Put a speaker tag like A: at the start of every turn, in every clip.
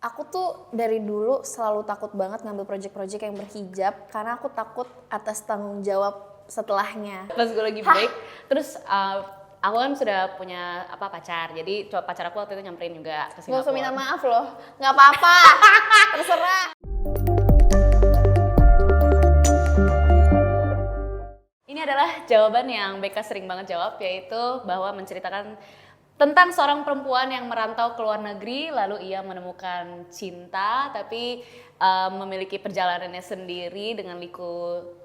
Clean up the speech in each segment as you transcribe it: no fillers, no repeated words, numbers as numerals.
A: Aku tuh dari dulu selalu takut banget ngambil project-project yang berhijab karena aku takut atas tanggung jawab setelahnya.
B: Pas gue lagi break, terus aku kan sudah punya pacar, jadi pacar aku waktu itu nyamperin juga ke
A: Gak usah
B: Singapura.
A: minta maaf loh, nggak apa-apa, terserah.
B: Ini adalah jawaban yang Becca sering banget jawab, yaitu bahwa menceritakan tentang seorang perempuan yang merantau ke luar negeri, lalu ia menemukan cinta, tapi memiliki perjalanannya sendiri dengan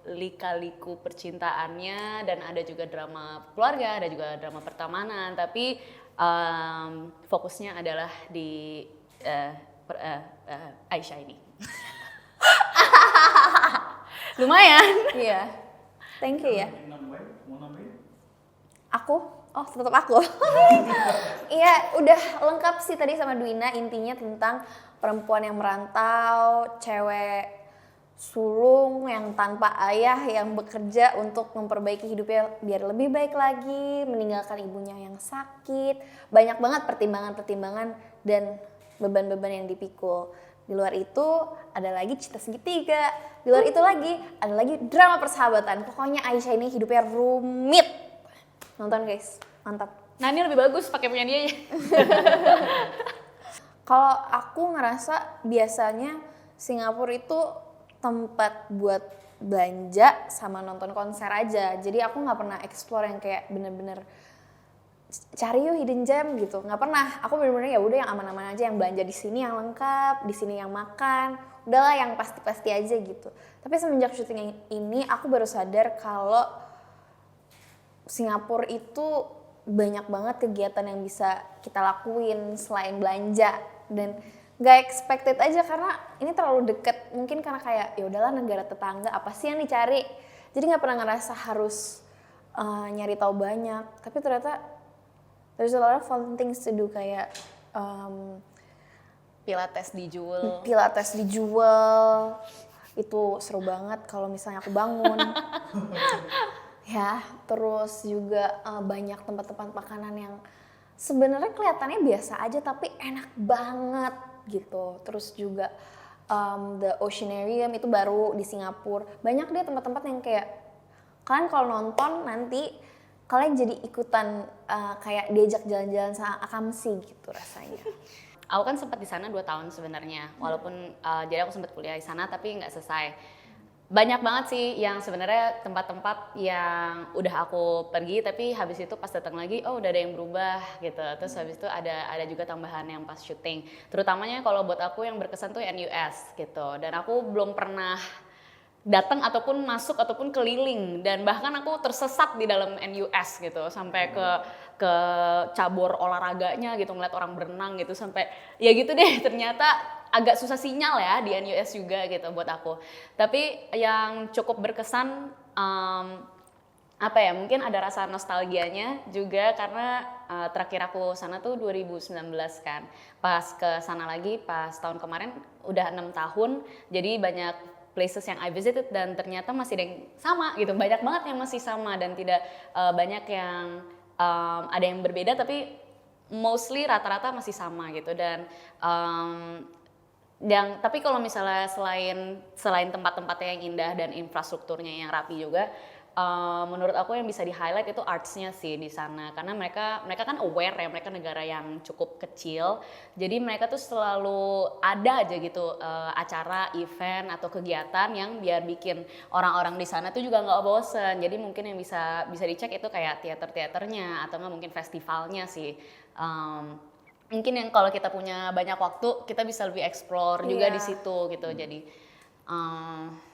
B: lika-liku percintaannya, dan ada juga drama keluarga, ada juga drama pertemanan, tapi fokusnya adalah di Aisyah ini. Lumayan.
A: Iya, thank you ya.
C: Mau nambahin?
A: Aku? Oh, tetap aku. Iya, udah lengkap sih tadi sama Dwina, intinya tentang perempuan yang merantau, cewek sulung yang tanpa ayah yang bekerja untuk memperbaiki hidupnya biar lebih baik lagi, meninggalkan ibunya yang sakit. Banyak banget pertimbangan-pertimbangan dan beban-beban yang dipikul. Di luar itu ada lagi cinta segitiga. Di luar itu lagi ada lagi drama persahabatan. Pokoknya Aisyah ini hidupnya rumit. Nonton guys, mantap.
B: Nah ini lebih bagus pakai punya dia.
A: Kalau aku ngerasa biasanya Singapura itu tempat buat belanja sama nonton konser aja. Jadi aku nggak pernah explore yang kayak bener-bener cari yuk hidden gem gitu. Nggak pernah. Aku bener-bener ya udah yang aman-aman aja, yang belanja di sini yang lengkap, di sini yang makan. Udahlah yang pasti-pasti aja gitu. Tapi semenjak syuting ini aku baru sadar kalau Singapura itu banyak banget kegiatan yang bisa kita lakuin selain belanja, dan gak expected aja karena ini terlalu deket. Mungkin karena kayak ya udahlah negara tetangga, apa sih yang dicari, jadi nggak pernah ngerasa harus nyari tahu banyak. Tapi ternyata there's a lot of fun things to do, kayak
B: Pilates dijual.
A: Pilates dijual, itu seru banget kalau misalnya aku bangun. Ya, terus juga banyak tempat-tempat makanan yang sebenarnya kelihatannya biasa aja tapi enak banget gitu. Terus juga The Oceanarium itu baru di Singapura. Banyak deh tempat-tempat yang kayak kalian kalau nonton nanti kalian jadi ikutan kayak diajak jalan-jalan sama Akamsi gitu rasanya.
B: Aku kan sempat di sana 2 tahun sebenarnya, walaupun jadi aku sempat kuliah di sana tapi nggak selesai. Banyak banget sih yang sebenarnya tempat-tempat yang udah aku pergi, tapi habis itu pas datang lagi udah ada yang berubah gitu. Terus habis itu ada juga tambahan yang pas syuting. Terutamanya kalau buat aku yang berkesan tuh NUS gitu. Dan aku belum pernah datang ataupun masuk ataupun keliling, dan bahkan aku tersesat di dalam NUS gitu sampai ke cabur olahraganya gitu, ngeliat orang berenang gitu, sampai ya gitu deh. Ternyata agak susah sinyal ya di NUS juga gitu buat aku. Tapi yang cukup berkesan mungkin ada rasa nostalgianya juga karena terakhir aku sana tuh 2019 kan. Pas ke sana lagi pas tahun kemarin udah 6 tahun. Jadi banyak places yang I visited dan ternyata masih ada yang sama gitu. Banyak banget yang masih sama dan tidak banyak yang ada yang berbeda, tapi mostly rata-rata masih sama gitu. Dan tapi kalau misalnya selain tempat-tempatnya yang indah dan infrastrukturnya yang rapi juga, menurut aku yang bisa di highlight itu artsnya sih di sana, karena mereka kan aware ya, mereka negara yang cukup kecil, jadi mereka tuh selalu ada aja gitu acara, event atau kegiatan yang biar bikin orang-orang di sana tuh juga nggak bosen. Jadi mungkin yang bisa dicek itu kayak teater-teaternya atau nggak mungkin festivalnya sih. Mungkin yang kalau kita punya banyak waktu kita bisa lebih explore juga di situ gitu. Jadi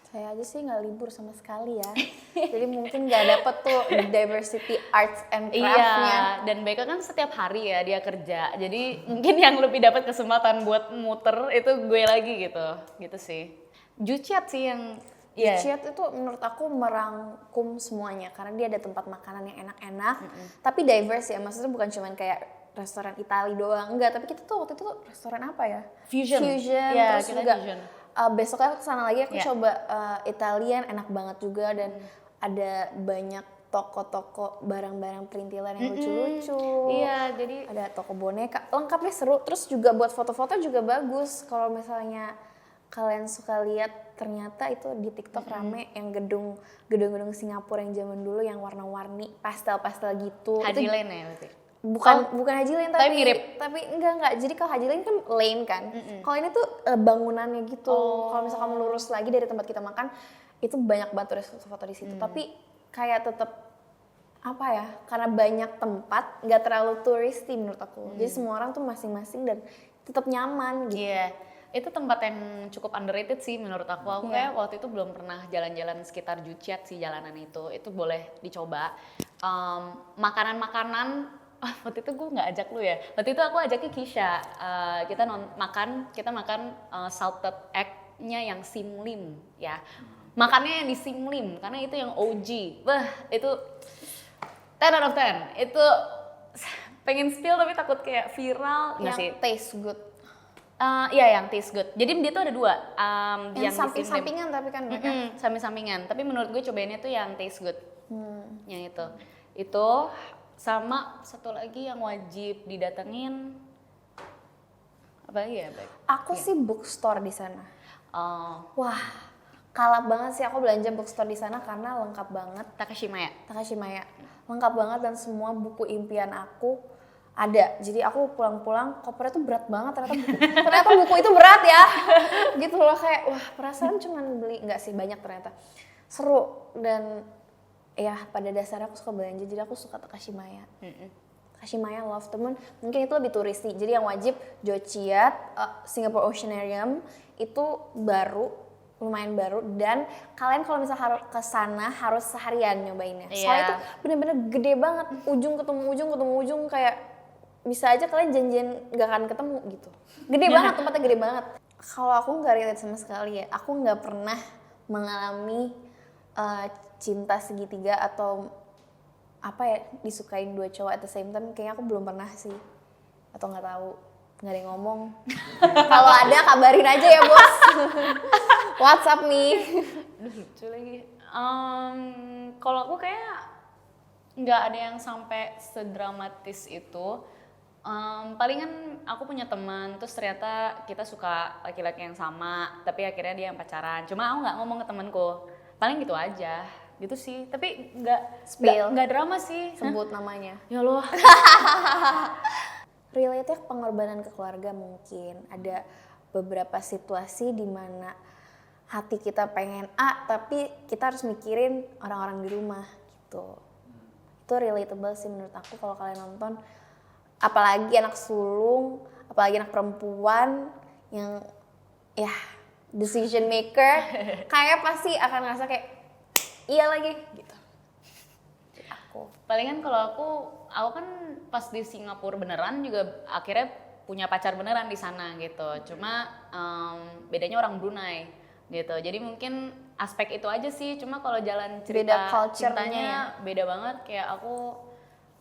A: saya aja sih nggak libur sama sekali ya. Jadi mungkin nggak dapet tuh diversity arts and craft-nya.
B: iya, dan Becca kan setiap hari ya dia kerja. Jadi mungkin yang lebih dapat kesempatan buat muter itu gue lagi gitu sih. Juchat sih yang
A: Juchat itu menurut aku merangkum semuanya karena dia ada tempat makanan yang enak-enak, tapi diverse ya. Maksudnya bukan cuma kayak restoran Itali doang, enggak, tapi kita tuh waktu itu restoran apa ya?
B: Fusion.
A: Yeah, terus juga
B: fusion.
A: Besoknya kesana lagi aku coba Italian, enak banget juga, dan ada banyak toko-toko barang-barang perintilan yang lucu-lucu.
B: Iya, jadi
A: Ada toko boneka, lengkap deh, seru. Terus juga buat foto-foto juga bagus. Kalau misalnya kalian suka lihat, ternyata itu di TikTok rame yang gedung-gedung Singapura yang zaman dulu yang warna-warni, pastel-pastel gitu.
B: Haji
A: Itu
B: Lane ya berarti.
A: bukan Haji Lane
B: tapi mirip.
A: tapi enggak. Jadi kalau Haji Lane kan lane kan. Kalau ini tuh bangunannya gitu. Kalau misalkan kamu lurus lagi dari tempat kita makan, itu banyak banget turis foto-foto di situ. Tapi kayak tetap apa ya? Karena banyak tempat, nggak terlalu touristy menurut aku. Jadi semua orang tuh masing-masing dan tetap nyaman gitu.
B: Iya, itu tempat yang cukup underrated sih menurut aku. Aku kayak waktu itu belum pernah jalan-jalan sekitar Juchiat sih jalanan itu. Itu boleh dicoba. Makanan-makanan, waktu itu gue nggak ajak lu ya. Waktu itu aku ajaknya Kisha. Kita makan salted egg-nya yang simlim ya. Makannya yang di simlim karena itu yang OG. Wah, itu 10 out of 10. Itu pengen spill tapi takut kayak viral. Nggak
A: Yang
B: sih.
A: taste good.
B: Iya yang taste good. Jadi dia tuh ada dua.
A: Yang
B: di
A: samping-sampingan tapi kan
B: simlim. Samping-sampingan. Tapi menurut gue cobainnya tuh yang taste good. Yang itu. Itu sama satu lagi yang wajib didatengin. Apa lagi ya, Bek?
A: Aku sih bookstore di sana.
B: Oh,
A: Wah, kalap banget sih aku belanja bookstore di sana karena lengkap banget.
B: Takashimaya.
A: Takashimaya. Lengkap banget dan semua buku impian aku ada. Jadi aku pulang-pulang kopernya tuh berat banget, ternyata buku itu berat ya. Gitu loh, kayak wah, perasaan cuman beli, enggak sih, banyak ternyata. Seru dan ya pada dasarnya aku suka belanja, jadi aku suka Takashimaya. Takashimaya love, temen mungkin itu lebih turisty. Jadi yang wajib Jochiat, Singapore Oceanarium itu lumayan baru, dan kalian kalau misal harus ke sana harus seharian nyobainnya. Soalnya itu bener-bener gede banget, ujung ketemu ujung kayak bisa aja kalian janjian gak akan ketemu gitu. Gede banget, tempatnya gede banget. Kalau aku nggak relate sama sekali ya, aku nggak pernah mengalami cinta segitiga atau apa ya, disukain dua cowok at the same time. Kayaknya aku belum pernah sih, atau nggak tahu, nggak ada yang ngomong. Kalau ada kabarin aja ya bos. WhatsApp nih.
B: Lucu lagi. Kalau aku kayak nggak ada yang sampai sedramatis itu. Palingan aku punya teman, terus ternyata kita suka laki-laki yang sama, tapi akhirnya dia yang pacaran. Cuma aku nggak ngomong ke temanku. Paling gitu aja, gitu sih. Tapi nggak drama sih.
A: Sebut namanya.
B: Ya loh.
A: Relate-nya pengorbanan ke keluarga mungkin. Ada beberapa situasi di mana hati kita pengen A, tapi kita harus mikirin orang-orang di rumah gitu. Itu relatable sih menurut aku kalau kalian nonton. Apalagi anak sulung, apalagi anak perempuan yang ya decision maker, kayak pasti akan ngerasa kayak iya lagi gitu. Aku.
B: Palingan kalau aku kan pas di Singapura beneran juga akhirnya punya pacar beneran di sana gitu. Cuma bedanya orang Brunei gitu. Jadi mungkin aspek itu aja sih. Cuma kalau jalan cerita cintanya beda banget. Kayak aku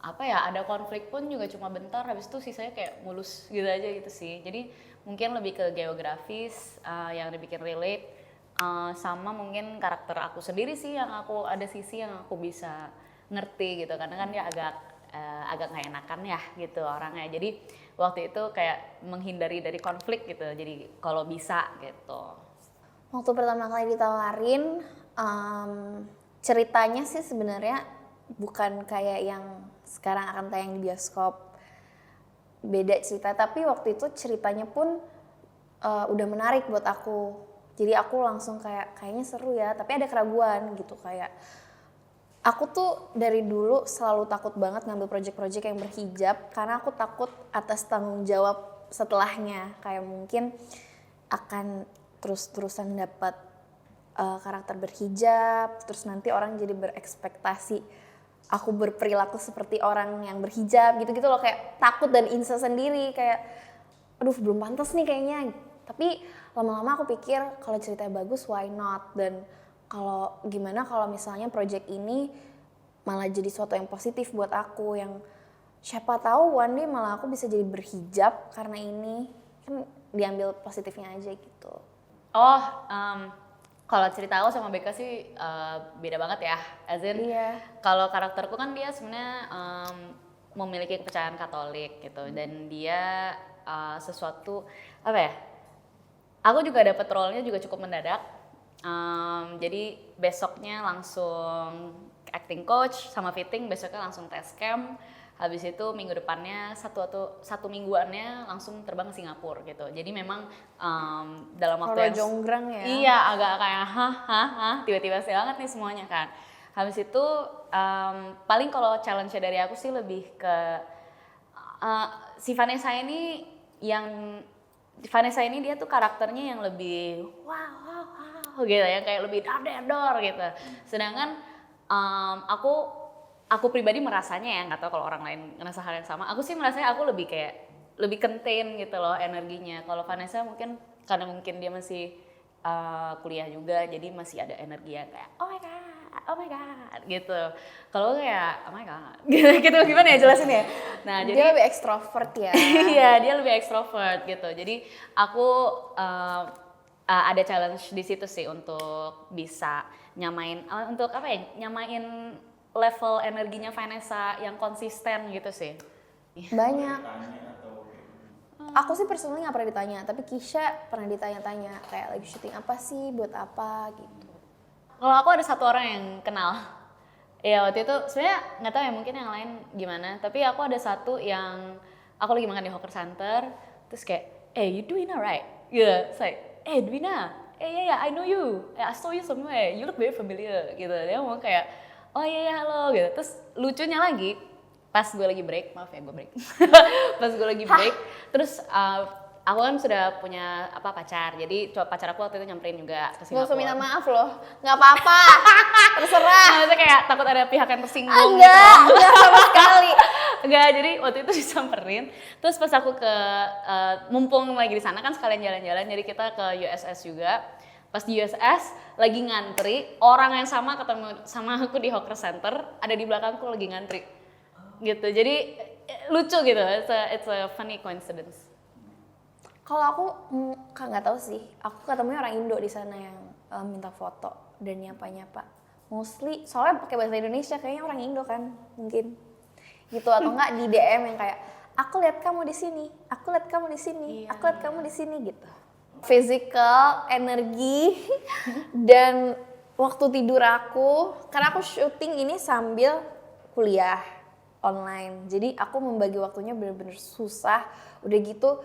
B: apa ya, ada konflik pun juga cuma bentar, habis itu sisanya kayak mulus gitu aja gitu sih. Jadi mungkin lebih ke geografis yang dibikin relate, sama mungkin karakter aku sendiri sih, yang aku ada sisi yang aku bisa ngerti gitu, karena kan dia agak nggak enakan ya gitu orangnya. Jadi waktu itu kayak menghindari dari konflik gitu, jadi kalau bisa gitu.
A: Waktu pertama kali ditawarin, ceritanya sih sebenarnya bukan kayak yang sekarang akan tayang di bioskop, beda cerita. Tapi waktu itu ceritanya pun udah menarik buat aku. Jadi aku langsung kayaknya seru ya, tapi ada keraguan gitu. Kayak aku tuh dari dulu selalu takut banget ngambil project-project yang berhijab, karena aku takut atas tanggung jawab setelahnya. Kayak mungkin akan terus-terusan dapat karakter berhijab, terus nanti orang jadi berekspektasi aku berperilaku seperti orang yang berhijab gitu-gitu loh. Kayak takut dan insecure sendiri, kayak aduh belum pantas nih kayaknya. Tapi lama-lama aku pikir kalau ceritanya bagus, why not? Dan kalau gimana kalau misalnya project ini malah jadi sesuatu yang positif buat aku, yang siapa tahu one day malah aku bisa jadi berhijab karena ini, kan diambil positifnya aja gitu.
B: Oh, Kalau cerita aku sama Becca sih beda banget ya. As in,
A: Iya.
B: kalau karakterku kan dia sebenarnya memiliki kepercayaan Katolik gitu, dan dia sesuatu apa ya? Aku juga dapat role-nya juga cukup mendadak. Jadi besoknya langsung acting coach sama fitting, besoknya langsung test camp. Habis itu minggu depannya satu mingguannya langsung terbang ke Singapura gitu. Jadi memang dalam waktu
A: Roro
B: yang
A: jonggrang ya.
B: iya, agak kayak hah tiba-tiba banget nih semuanya kan. Habis itu paling kalau challenge dari aku sih lebih ke si Vanessa ini dia tuh karakternya yang lebih wow gitu ya, kayak lebih dar gitu. Sedangkan aku pribadi merasanya ya, nggak tahu kalau orang lain ngerasa hal yang sama. Aku sih merasanya aku lebih contain gitu loh energinya. Kalau Vanessa mungkin karena mungkin dia masih kuliah juga, jadi masih ada energi yang kayak oh my god gitu. Kalau kayak oh my god gitu gimana ya jelasin ya. Nah
A: Dia
B: jadi
A: lebih ekstrovert ya.
B: iya, dia lebih ekstrovert gitu. Jadi aku ada challenge di situ sih untuk bisa nyamain untuk apa ya? Nyamain level energinya Vanessa yang konsisten gitu sih.
A: Banyak. Aku sih personally nggak pernah ditanya, tapi Kisha pernah ditanya-tanya kayak lagi syuting apa sih, buat apa gitu.
B: Kalau aku ada satu orang yang kenal. Ya waktu itu sebenarnya nggak tahu ya, mungkin yang lain gimana. Tapi aku ada satu yang aku lagi makan di hawker center, terus kayak, you Dwina right? Gitu, it's like, Dwina, yeah, I know you, I saw you somewhere, you look very familiar, gitu. Dia ngomong kayak, oh iya halo, gitu. Terus lucunya lagi, pas gue lagi break, maaf ya gue break, pas gue lagi break, terus aku kan sudah punya pacar, jadi pacar aku waktu itu nyamperin juga ke
A: Gak
B: Singapura.
A: usah minta maaf loh, nggak apa-apa, terserah.
B: Maksudnya kayak takut ada pihak yang tersinggung
A: Enggak,
B: gitu.
A: enggak sama sekali.
B: Enggak, jadi waktu itu disamperin. Terus pas aku mumpung lagi di sana kan sekalian jalan-jalan, jadi kita ke USS juga. Pas di USS lagi ngantri, orang yang sama ketemu sama aku di hawker center, ada di belakangku lagi ngantri. Gitu. Jadi lucu gitu. It's a funny coincidence.
A: Kalau aku nggak tahu sih, aku ketemunya orang Indo di sana yang minta foto dan nyapa-nyapa. Mostly soalnya pakai bahasa Indonesia, kayaknya orang Indo kan mungkin. Gitu, atau enggak di DM yang kayak aku lihat kamu di sini, aku lihat kamu di sini, aku lihat kamu di sini gitu. Physical, energi dan waktu tidur aku, karena aku syuting ini sambil kuliah online. Jadi aku membagi waktunya bener-bener susah. Udah gitu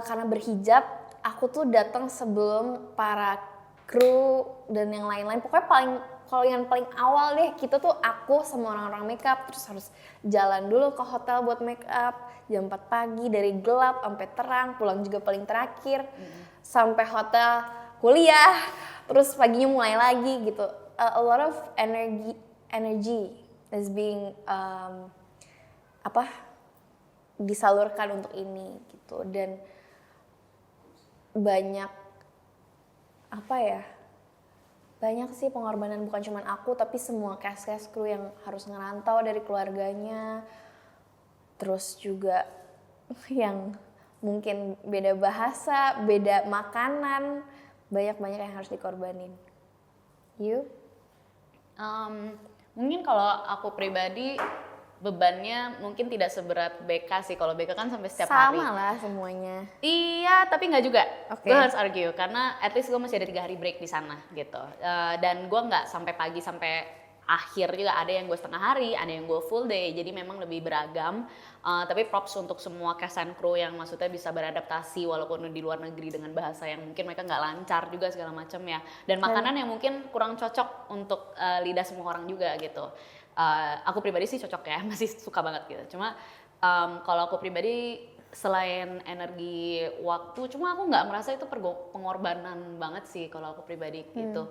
A: karena berhijab, aku tuh datang sebelum para kru dan yang lain-lain. Pokoknya kalau yang paling awal deh, kita tuh aku sama orang-orang makeup terus harus jalan dulu ke hotel buat makeup jam 4 pagi dari gelap sampai terang, pulang juga paling terakhir sampai hotel kuliah, terus paginya mulai lagi gitu. A lot of energy is being disalurkan untuk ini gitu, dan banyak sih pengorbanan, bukan cuma aku tapi semua cast kru yang harus ngerantau dari keluarganya, terus juga yang mungkin beda bahasa, beda makanan, banyak yang harus dikorbanin. You?
B: Mungkin kalau aku pribadi bebannya mungkin tidak seberat Becca sih. Kalau Becca kan sampai setiap hari.
A: Sama lah semuanya.
B: Iya, tapi nggak juga.
A: Oke.
B: Gue harus argue karena at least gue masih ada 3 hari break di sana gitu. Dan gue nggak sampai pagi sampai akhir juga. Ada yang gue setengah hari, ada yang gue full day. Jadi memang lebih beragam. Tapi props untuk semua cast and crew yang maksudnya bisa beradaptasi walaupun di luar negeri dengan bahasa yang mungkin mereka nggak lancar juga segala macam ya. Dan makanan yang mungkin kurang cocok untuk lidah semua orang juga gitu. Aku pribadi sih cocok ya, masih suka banget gitu. Cuma kalau aku pribadi selain energi waktu, cuma aku nggak merasa itu pengorbanan banget sih kalau aku pribadi gitu.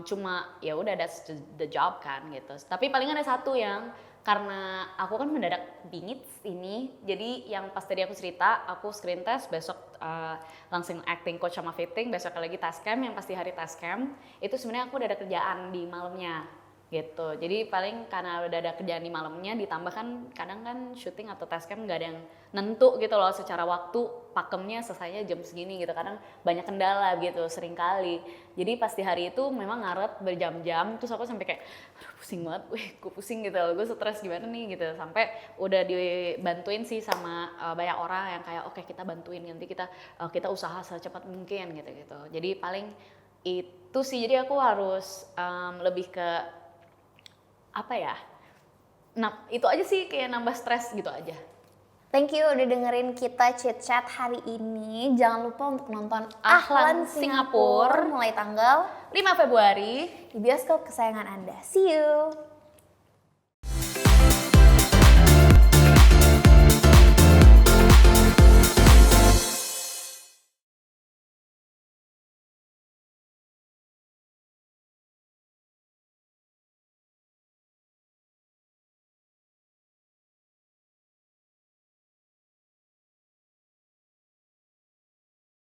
B: Cuma ya udah that's the job kan gitu. Tapi paling ada satu yang karena aku kan mendadak bingit ini, jadi yang pas tadi aku cerita, aku screen test, besok langsung acting coach sama fitting, besok lagi task cam, yang pasti hari task cam, itu sebenarnya aku udah ada kerjaan di malamnya. gitu. Jadi paling karena udah ada kerjaan di malamnya, ditambah kan kadang kan syuting atau test camp nggak ada yang nentu gitu loh secara waktu, pakemnya selesainya jam segini gitu, kadang banyak kendala gitu sering kali. Jadi pas di hari itu memang ngaret berjam-jam, terus aku sampai kayak aduh pusing banget, gue pusing gitu loh, gue stres gimana nih gitu, sampai udah dibantuin sih sama banyak orang yang kayak oke, kita bantuin, nanti kita usaha secepat mungkin gitu. Jadi paling itu sih, jadi aku harus lebih ke apa ya, nah itu aja sih, kayak nambah stres gitu aja.
A: Thank you udah dengerin kita chit chat hari ini. Jangan lupa untuk nonton
B: Ahlan
A: Ahlan Singapura
B: Singapura
A: mulai tanggal
B: 5 Februari
A: di bioskop kesayangan Anda. See you.